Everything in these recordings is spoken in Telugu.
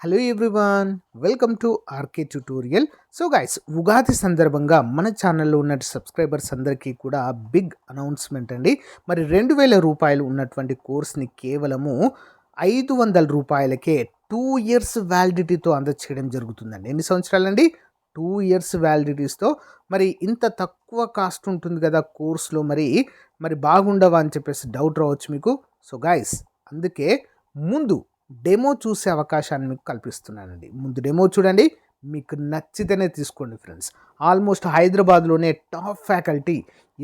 Hello everyone, welcome to RK tutorial. So guys, Ugadi సందర్భంగా మన ఛానల్లో ఉన్న సబ్స్క్రైబర్స్ అందరికీ కూడా బిగ్ అనౌన్స్మెంట్ అండి. మరి 2000 రూపాయలు ఉన్నటువంటి కోర్స్ని కేవలము 500 రూపాయలకే 2 ఇయర్స్ వ్యాలిడిటీతో అందచేయడం జరుగుతుందండి. ఎన్ని సంవత్సరాలండి? 2 ఇయర్స్ వ్యాలిడిటీస్తో. మరి ఇంత తక్కువ కాస్ట్ ఉంటుంది కదా కోర్సులో, మరి బాగుండవా అని చెప్పేసి డౌట్ రావచ్చు మీకు. సో గైస్, అందుకే ముందు డెమో చూసే అవకాశాన్ని మీకు కల్పిస్తున్నానండి. ముందు డెమో చూడండి, మీకు నచ్చితేనే తీసుకోండి ఫ్రెండ్స్. ఆల్మోస్ట్ హైదరాబాద్లోనే టాప్ ఫ్యాకల్టీ,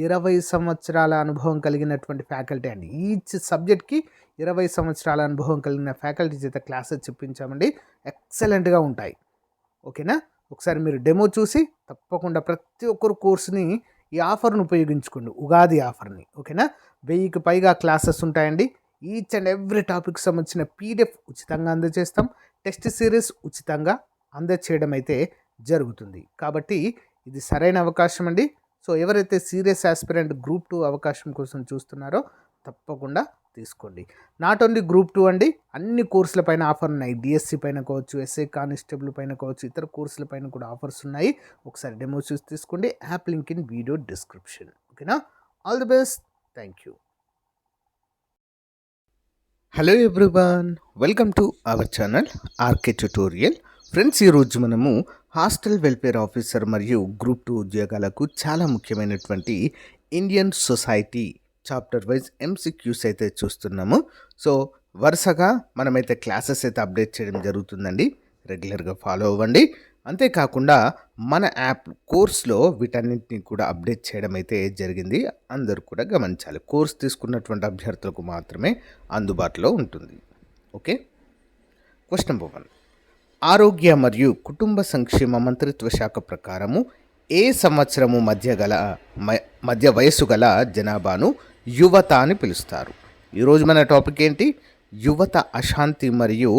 20 సంవత్సరాల అనుభవం కలిగినటువంటి ఫ్యాకల్టీ అండి. ఈచ్ సబ్జెక్ట్కి 20 సంవత్సరాల అనుభవం కలిగిన ఫ్యాకల్టీ చేత క్లాసెస్ చెప్పించామండి. ఎక్సలెంట్గా ఉంటాయి. ఓకేనా? ఒకసారి మీరు డెమో చూసి తప్పకుండా ప్రతి ఒక్కరు కోర్సుని ఈ ఆఫర్ను ఉపయోగించుకోండి, ఉగాది ఆఫర్ని. ఓకేనా? 1000కి పైగా క్లాసెస్ ఉంటాయండి. ఈచ్ అండ్ ఎవ్రీ టాపిక్ సంబంధించిన పీడిఎఫ్ ఉచితంగా అందజేస్తాం. టెస్ట్ సిరీస్ ఉచితంగా అందజేయడం అయితే జరుగుతుంది. కాబట్టి ఇది సరైన అవకాశం అండి. సో ఎవరైతే సీరియస్ ఆస్పిరెంట్ గ్రూప్ 2 అవకాశం కోసం చూస్తున్నారో తప్పకుండా తీసుకోండి. నాట్ ఓన్లీ గ్రూప్ 2 అండి, అన్ని కోర్సుల పైన ఆఫర్ ఉన్నాయి. డిఎస్సి పైన కావచ్చు, ఎస్ఐ కానిస్టేబుల్ పైన కావచ్చు, ఇతర కోర్సుల పైన కూడా ఆఫర్స్ ఉన్నాయి. ఒకసారి డెమో చూసి తీసుకోండి. App link in video description. ఓకేనా? All the best. Thank you. Hello everyone, welcome to our channel RK tutorial. Friends, ఈరోజు మనము హాస్టల్ వెల్ఫేర్ ఆఫీసర్ మరియు గ్రూప్ 2 ఉద్యోగాలకు చాలా ముఖ్యమైనటువంటి Indian society chapter wise MCQs అయితే చూస్తున్నాము. సో వరుసగా మనమైతే క్లాసెస్ అయితే అప్డేట్ చేయడం జరుగుతుందండి. రెగ్యులర్గా ఫాలో అవ్వండి. అంతేకాకుండా మన యాప్ కోర్స్లో వీటన్నింటినీ కూడా అప్డేట్ చేయడం అయితే జరిగింది. అందరూ కూడా గమనించాలి. కోర్స్ తీసుకున్నటువంటి అభ్యర్థులకు మాత్రమే అందుబాటులో ఉంటుంది. ఓకే. Question number 1. ఆరోగ్య మరియు కుటుంబ సంక్షేమ మంత్రిత్వ శాఖ ప్రకారము ఏ సంవత్సరము మధ్య వయస్సు గల జనాభాను యువత అని పిలుస్తారు? ఈరోజు మన టాపిక్ ఏంటి? యువత అశాంతి మరియు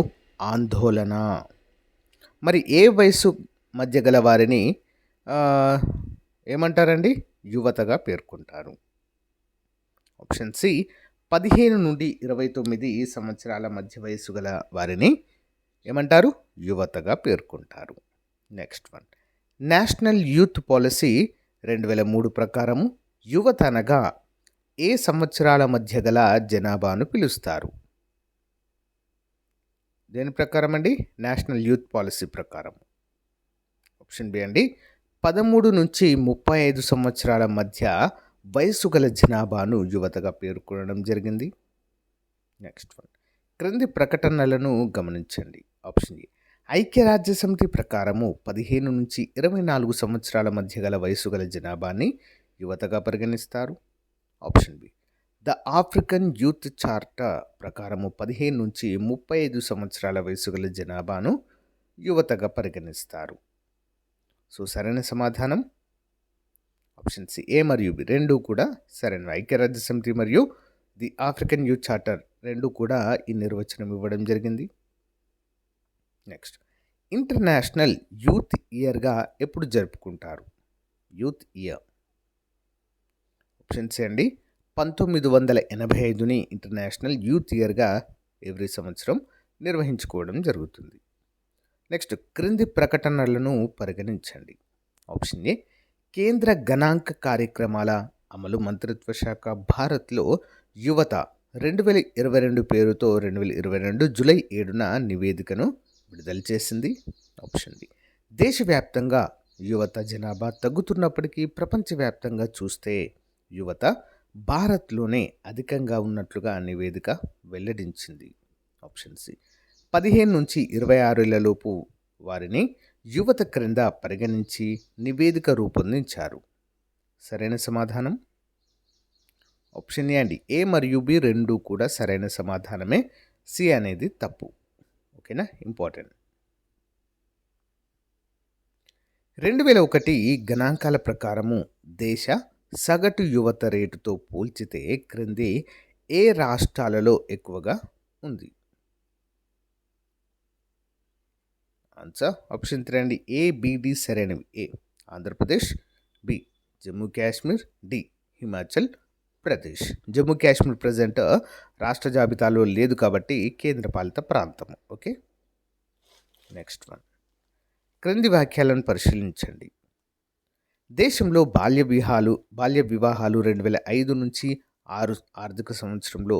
ఆందోళన. మరి ఏ వయసు మధ్య గల వారిని ఏమంటారండి? యువతగా పేర్కొంటారు. ఆప్షన్ సి, 15 నుండి 29 సంవత్సరాల మధ్య వయసు గల వారిని ఏమంటారు? యువతగా పేర్కొంటారు. Next one. National youth policy 2003 ప్రకారము యువత అనగా ఏ సంవత్సరాల మధ్య గల జనాభాను పిలుస్తారు? దేని ప్రకారం అండి? నేషనల్ యూత్ పాలసీ ప్రకారం. ఆప్షన్ బి అండి, 13 నుంచి 35 సంవత్సరాల మధ్య వయసు గల జనాభాను యువతగా పేర్కొనడం జరిగింది. Next one. క్రింది ప్రకటనలను గమనించండి. ఆప్షన్ ఏ, ఐక్యరాజ్య సమితి ప్రకారము 15 నుంచి 24 సంవత్సరాల మధ్య గల వయసు గల జనాభాని యువతగా పరిగణిస్తారు. Option B, the African youth charter ప్రకారము 15 నుంచి 35 సంవత్సరాల వయసు గల జనాభాను యువతగా పరిగణిస్తారు. సో సరైన సమాధానం ఆప్షన్ సి, ఏ మరియు బి రెండు కూడా సరైన. ఐక్యరాజ్య సమితి మరియు ది ఆఫ్రికన్ యూత్ చార్టర్ రెండు కూడా ఈ నిర్వచనం ఇవ్వడం జరిగింది. నెక్స్ట్. ఇంటర్నేషనల్ యూత్ ఇయర్గా ఎప్పుడు జరుపుకుంటారు? Youth year. ఆప్షన్ సి అండి, 1985ని ఇంటర్నేషనల్ యూత్ ఇయర్గా ఎవ్రీ సంవత్సరం నిర్వహించుకోవడం జరుగుతుంది. నెక్స్ట్. క్రింది ప్రకటనలను పరిగణించండి. ఆప్షన్ ఏ, కేంద్ర గణాంక కార్యక్రమాల అమలు మంత్రిత్వ శాఖ భారత్లో యువత 2022 పేరుతో 2022 జూలై 7న నివేదికను విడుదల చేసింది. ఆప్షన్ బి, దేశవ్యాప్తంగా యువత జనాభా తగ్గుతున్నప్పటికీ ప్రపంచవ్యాప్తంగా చూస్తే యువత భారత్లోనే అధికంగా ఉన్నట్లుగా నివేదిక వెల్లడించింది. ఆప్షన్ సి, 15 నుంచి 26 ఏళ్లలోపు వారిని యువత క్రింద పరిగణించి నివేదిక రూపొందించారు. సరైన సమాధానం ఆప్షన్ ఏ అండి. ఏ మరియు బి రెండు కూడా సరైన సమాధానమే. సి అనేది తప్పు. ఓకేనా? ఇంపార్టెంట్. 2001 గణాంకాల ప్రకారము దేశ సగటు యువత రేటుతో పోల్చితే క్రింది ఏ రాష్ట్రాలలో ఎక్కువగా ఉంది? ఆన్సర్ ఆప్షన్ 3 అండి. ఏ, బి, డి సరైనవి. A Andhra Pradesh, B Jammu Kashmir, D Himachal Pradesh. Jammu Kashmir present రాష్ట్ర జాబితాలో లేదు కాబట్టి కేంద్రపాలిత ప్రాంతం. ఓకే. నెక్స్ట్ వన్, క్రింది వాక్యాలను పరిశీలించండి. దేశంలో బాల్య వివాహాలు 2005 నుంచి 6 ఆర్థిక సంవత్సరంలో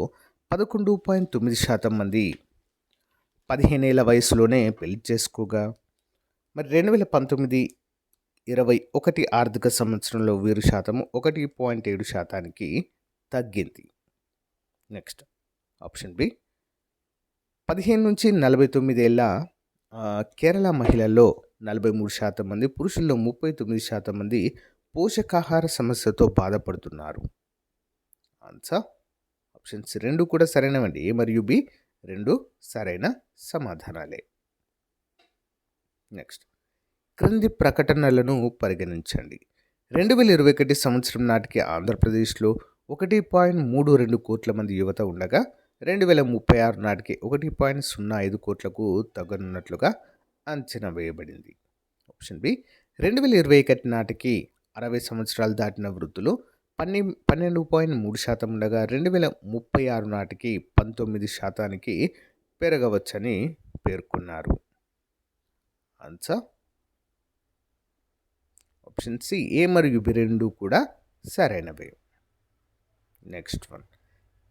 11.9% మంది 15 ఏళ్ల వయసులోనే పెళ్లి చేసుకోగా, మరి 2019-21 ఆర్థిక సంవత్సరంలో వీరి శాతం 1.7%కి తగ్గింది. నెక్స్ట్ ఆప్షన్ బి, 15 నుంచి 49 ఏళ్ల కేరళ మహిళల్లో 43% మంది, పురుషుల్లో 39% మంది పోషకాహార సమస్యతో బాధపడుతున్నారు. ఆన్సర్ ఆప్షన్స్ 2 కూడా సరైనవండి. ఏ మరియు బి 2 సరైన సమాధానాలే. నెక్స్ట్, క్రింది ప్రకటనలను పరిగణించండి. 2021 సంవత్సరం నాటికి ఆంధ్రప్రదేశ్లో 1.32 కోట్ల మంది యువత ఉండగా 2036 నాటికి 1.05 కోట్లకు తగ్గనున్నట్లుగా అంచనా వేయబడింది. ఆప్షన్ బి, 2021 నాటికి 60 సంవత్సరాలు దాటిన వృద్ధులు 12.3% ఉండగా 2036 నాటికి 19%కి పెరగవచ్చని పేర్కొన్నారు. ఆన్సర్ ఆప్షన్ సి, ఏ మరియు బి 2 కూడా సరైనవే. నెక్స్ట్ వన్,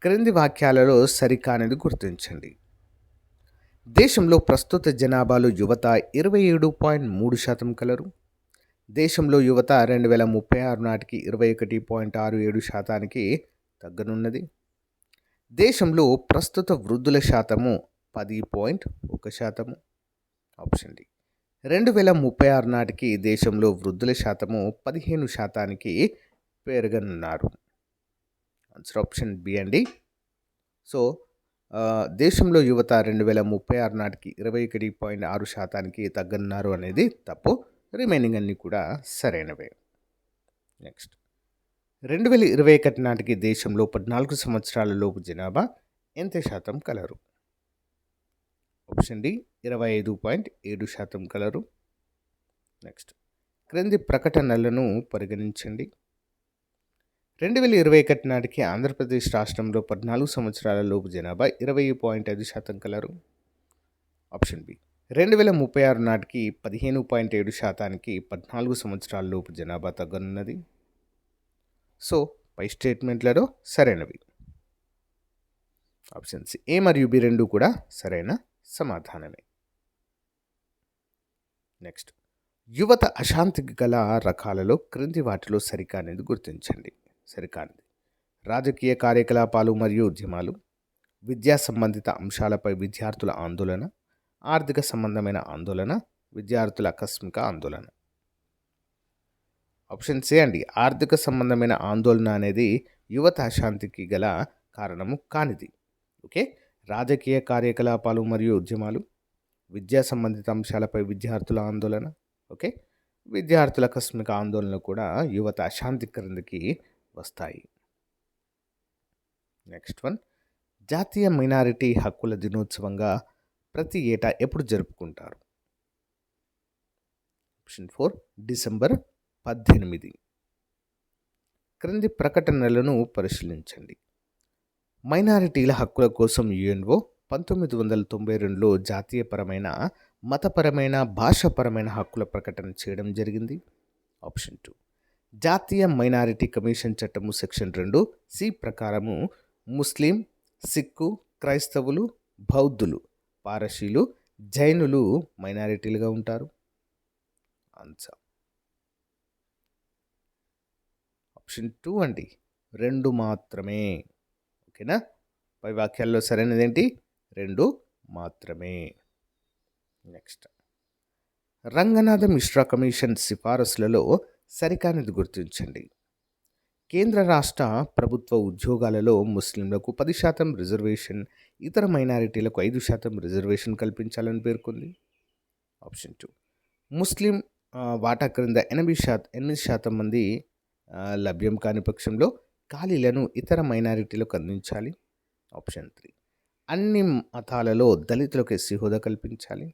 క్రింది వాక్యాలలో సరికానిది గుర్తించండి. దేశంలో ప్రస్తుత జనాభాలో యువత 27.3% కలరు. దేశంలో యువత 2036 నాటికి 21.67%కి తగ్గనున్నది. దేశంలో ప్రస్తుత వృద్ధుల శాతము 10.1%. ఆప్షన్ డి, 2036 నాటికి దేశంలో వృద్ధుల శాతము 15%కి పెరగనున్నారు. ఆన్సర్ ఆప్షన్ బి అండి. సో దేశంలో యువత 2036 నాటికి 21.6%కి తగ్గనున్నారు అనేది తప్పు. రిమైనింగ్ అన్నీ కూడా సరైనవే. నెక్స్ట్, 2021 నాటికి దేశంలో 14 సంవత్సరాల లోపు జనాభా ఎంత శాతం కలరు? ఆప్షన్ డి, 25.7% కలరు. నెక్స్ట్, క్రింది ప్రకటనలను పరిగణించండి. 2021 నాటికి ఆంధ్రప్రదేశ్ రాష్ట్రంలో 14 సంవత్సరాల లోపు జనాభా 20.5% కలరు. ఆప్షన్ బి, 2036 నాటికి 15.7%కి 14 సంవత్సరాల లోపు జనాభా తగ్గనున్నది. సో పై స్టేట్మెంట్లలో సరైనవి. ఆప్షన్ సి, ఏ మరియు బి 2 కూడా సరైన సమాధానమే. నెక్స్ట్, యువత అశాంతికి గల రకాలలో క్రింది వాటిలో సరికానిది గుర్తించండి. సరికానిది: రాజకీయ కార్యకలాపాలు మరియు ఉద్యమాలు, విద్యా సంబంధిత అంశాలపై విద్యార్థుల ఆందోళన, ఆర్థిక సంబంధమైన ఆందోళన, విద్యార్థుల ఆకస్మిక ఆందోళన. ఆప్షన్ సి అండి, ఆర్థిక సంబంధమైన ఆందోళన అనేది యువత అశాంతికి గల కారణము కానిది. ఓకే, రాజకీయ కార్యకలాపాలు మరియు ఉద్యమాలు, విద్యా సంబంధిత అంశాలపై విద్యార్థుల ఆందోళన, ఓకే, విద్యార్థుల ఆకస్మిక ఆందోళనలు కూడా యువత అశాంతి క్రిందకి వస్తాయి. నెక్స్ట్ వన్, జాతీయ మైనారిటీ హక్కుల దినోత్సవంగా ప్రతి ఏటా ఎప్పుడు జరుపుకుంటారు? Option 4, December 18. క్రింది ప్రకటనలను పరిశీలించండి. మైనారిటీల హక్కుల కోసం యుఎన్ఓ 1992లో జాతీయపరమైన, మతపరమైన, భాషాపరమైన హక్కుల ప్రకటన చేయడం జరిగింది. ఆప్షన్ 2, జాతీయ మైనారిటీ కమిషన్ చట్టము సెక్షన్ 2(c) ప్రకారము ముస్లిం, సిక్కు, క్రైస్తవులు, బౌద్ధులు, పారసీలు, జైనులు మైనారిటీలుగా ఉంటారు. ఆన్సర్ ఆప్షన్ 2 అండి, 2 మాత్రమే. ఓకేనా, పై వాక్యాల్లో సరైనది ఏంటి? 2 మాత్రమే. నెక్స్ట్, రంగనాథ మిశ్రా కమిషన్ సిఫారసులలో సరికానిది గుర్తించండి. కేంద్ర రాష్ట్ర ప్రభుత్వ ఉద్యోగాలలో ముస్లింలకు 10% రిజర్వేషన్, ఇతర మైనారిటీలకు 5% రిజర్వేషన్ కల్పించాలని పేర్కొంది. ఆప్షన్ 2, ముస్లిం వాటా క్రింద 8% మంది లభ్యం కాని పక్షంలో ఖాళీలను ఇతర మైనారిటీలకు అందించాలి. ఆప్షన్ 3, అన్ని మతాలలో దళితులకు ఎస్సీ హోదా కల్పించాలి.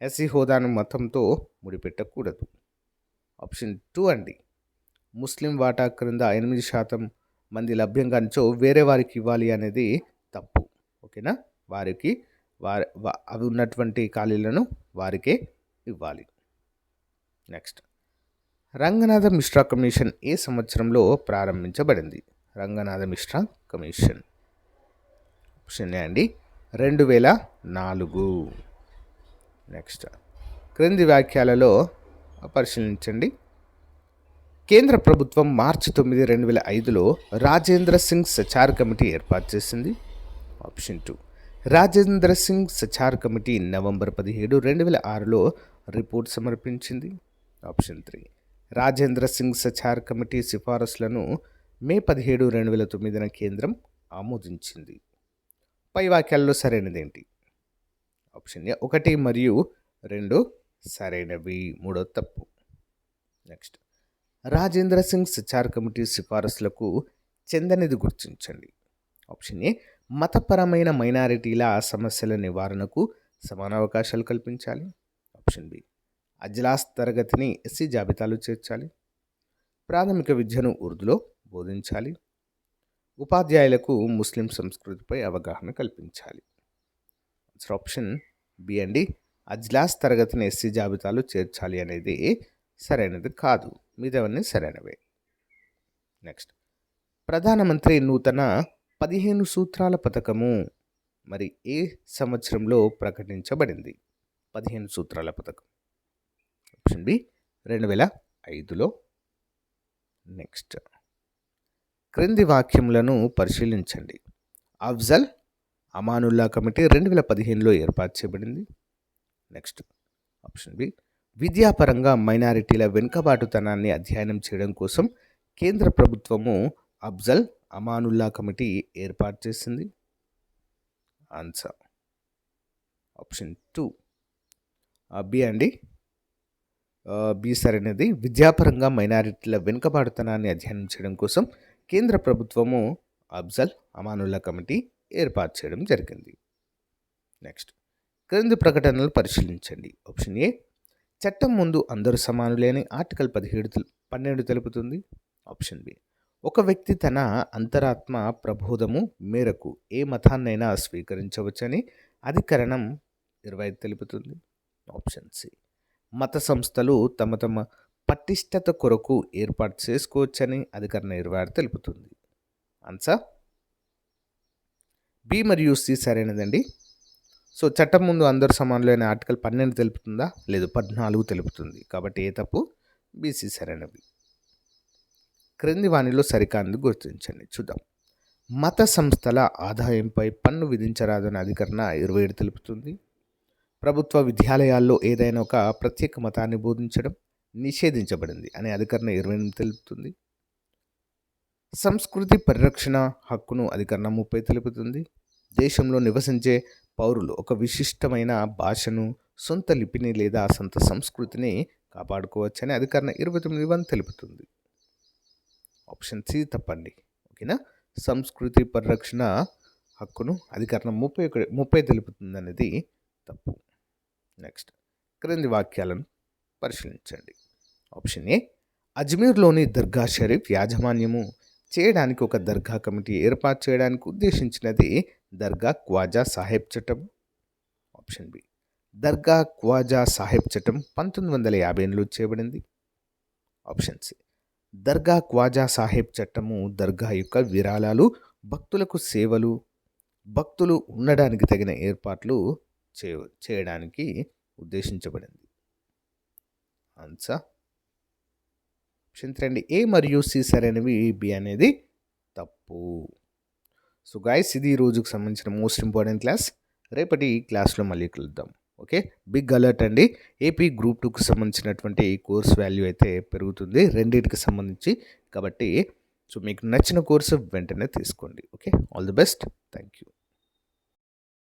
ఎస్సీ హోదాను మతంతో ముడిపెట్టకూడదు. ఆప్షన్ 2 అండి, ముస్లిం వాటా క్రింద 8% మంది లభ్యం కానిచో వేరే వారికి ఇవ్వాలి అనేది తప్పు. ఓకేనా, వారికి అవి ఉన్నటువంటి ఖాళీలను వారికే ఇవ్వాలి. నెక్స్ట్, రంగనాథ మిశ్రా కమిషన్ ఏ సంవత్సరంలో ప్రారంభించబడింది? Ranganath Mishra commission option A అండి 2004. నెక్స్ట్, క్రింది వాక్యాలలో పరిశీలించండి. కేంద్ర ప్రభుత్వం మార్చి 9, 2005లో రాజేంద్ర సింగ్ సచార్ కమిటీ ఏర్పాటు చేసింది. Option 2, Rajendra Singh Sachar committee November 17, 2006లో రిపోర్ట్ సమర్పించింది. ఆప్షన్ 3, రాజేంద్ర సింగ్ సచార్ కమిటీ సిఫారసులను మే 17, 2009 కేంద్రం ఆమోదించింది. పై వాక్యాల్లో సరైనదేంటి? ఆప్షన్ ఏ 1 మరియు 2 సరైనవి, 3 తప్పు. నెక్స్ట్, రాజేంద్ర సింగ్ సచార్ కమిటీ సిఫారసులకు చెందనిది గుర్తించండి. ఆప్షన్ ఏ మతపరమైన మైనారిటీల సమస్యల నివారణకు సమాన అవకాశాలు కల్పించాలి. ఆప్షన్ బి అజ్లాస్ తరగతిని ఎస్సీ జాబితాలో చేర్చాలి. ప్రాథమిక విద్యను ఉర్దూలో బోధించాలి. ఉపాధ్యాయులకు ముస్లిం సంస్కృతిపై అవగాహన కల్పించాలి. ఆప్షన్ బి అండి, అజ్లాస్ తరగతిని ఎస్సీ జాబితాలో చేర్చాలి అనేది సరైనది కాదు, మిగతావన్నీ సరైనవే. నెక్స్ట్, ప్రధానమంత్రి నూతన 15 సూత్రాల పథకము మరి ఏ సంవత్సరంలో ప్రకటించబడింది? 15 సూత్రాల పథకం ఆప్షన్ బి 2005లో. నెక్స్ట్, క్రింది వాక్యములను పరిశీలించండి. అఫ్జల్ అమానుల్లా కమిటీ 2015లో ఏర్పాటు చేయబడింది. నెక్స్ట్, ఆప్షన్ బి విద్యాపరంగా మైనారిటీల వెనుకబాటుతనాన్ని అధ్యయనం చేయడం కోసం కేంద్ర ప్రభుత్వము అఫ్జల్ అమానుల్లా కమిటీ ఏర్పాటు చేసింది. ఆన్సర్ ఆప్షన్ 2 బి అండి, బి సరైనది. విద్యాపరంగా మైనారిటీల వెనుకబాటుతనాన్ని అధ్యయనం చేయడం కోసం కేంద్ర ప్రభుత్వము అఫ్జల్ అమానుల్లా కమిటీ ఏర్పాటు చేయడం జరిగింది. నెక్స్ట్, క్రింది ప్రకటనలు పరిశీలించండి. ఆప్షన్ ఏ చట్టం ముందు అందరూ సమానులేని ఆర్టికల్ 12 తెలుపుతుంది. ఆప్షన్ బి ఒక వ్యక్తి తన అంతరాత్మ ప్రబోధము మేరకు ఏ మతాన్నైనా స్వీకరించవచ్చని అధికరణం 25 తెలుపుతుంది. ఆప్షన్ సి మత సంస్థలు తమ పటిష్టత కొరకు ఏర్పాటు చేసుకోవచ్చని అధికరణం 26 తెలుపుతుంది. ఆన్సర్ బి మరియు సి సరైనదండి. సో చట్టం ముందు అందరూ సమానులైన ఆర్టికల్ 12 తెలుపుతుందా? లేదు, 14 తెలుపుతుంది. కాబట్టి ఏ తప్పు, బీసీ సరైనవి. క్రింది వానిలో సరికానిది గుర్తించండి. చూద్దాం. మత సంస్థల ఆదాయంపై పన్ను విధించరాదని అధికరణ 27 తెలుపుతుంది. ప్రభుత్వ విద్యాలయాల్లో ఏదైనా ఒక ప్రత్యేక మతాన్ని బోధించడం నిషేధించబడింది అని అధికరణ 28 తెలుపుతుంది. సంస్కృతి పరిరక్షణ హక్కును అధికరణ 30 తెలుపుతుంది. దేశంలో నివసించే పౌరులు ఒక విశిష్టమైన భాషను, సొంత లిపిని లేదా సొంత సంస్కృతిని కాపాడుకోవచ్చని అధికరణ 29 తెలుపుతుంది. ఆప్షన్ సి తప్పండి. ఓకేనా, సంస్కృతి పరిరక్షణ హక్కును అధికరణం 30 తెలుపుతుంది అనేది తప్పు. నెక్స్ట్, క్రింది వాక్యాలను పరిశీలించండి. ఆప్షన్ ఏ అజ్మీర్లోని దర్గా షరీఫ్ యాజమాన్యము చేయడానికి ఒక దర్గా కమిటీ ఏర్పాటు చేయడానికి ఉద్దేశించినది దర్గా ఖ్వాజా సాహెబ్ చట్టం. ఆప్షన్ బి దర్గా ఖ్వాజా సాహెబ్ చట్టం 1958లో చేయబడింది. ఆప్షన్ సి దర్గా ఖ్వాజా సాహెబ్ చట్టము దర్గా యొక్క విరాళాలు, భక్తులకు సేవలు, భక్తులు ఉండడానికి తగిన ఏర్పాట్లు చేయడానికి ఉద్దేశించబడింది. ఆన్సర్ ఆప్షన్ 3 ఏ మరియు సి సరైనవి, బి అనేది తప్పు. సో గైస్, ఇది ఈ రోజుకు సంబంధించిన మోస్ట్ ఇంపార్టెంట్ క్లాస్. రేపటి క్లాస్లో మళ్ళీ కలుద్దాం. ఓకే, బిగ్ అలర్ట్ అండి. ఏపీ గ్రూప్ 2కు సంబంధించినటువంటి కోర్స్ వాల్యూ అయితే పెరుగుతుంది రెండింటికి సంబంధించి. కాబట్టి సో మీకు నచ్చిన కోర్సు వెంటనే తీసుకోండి. Okay, all the best. Thank you.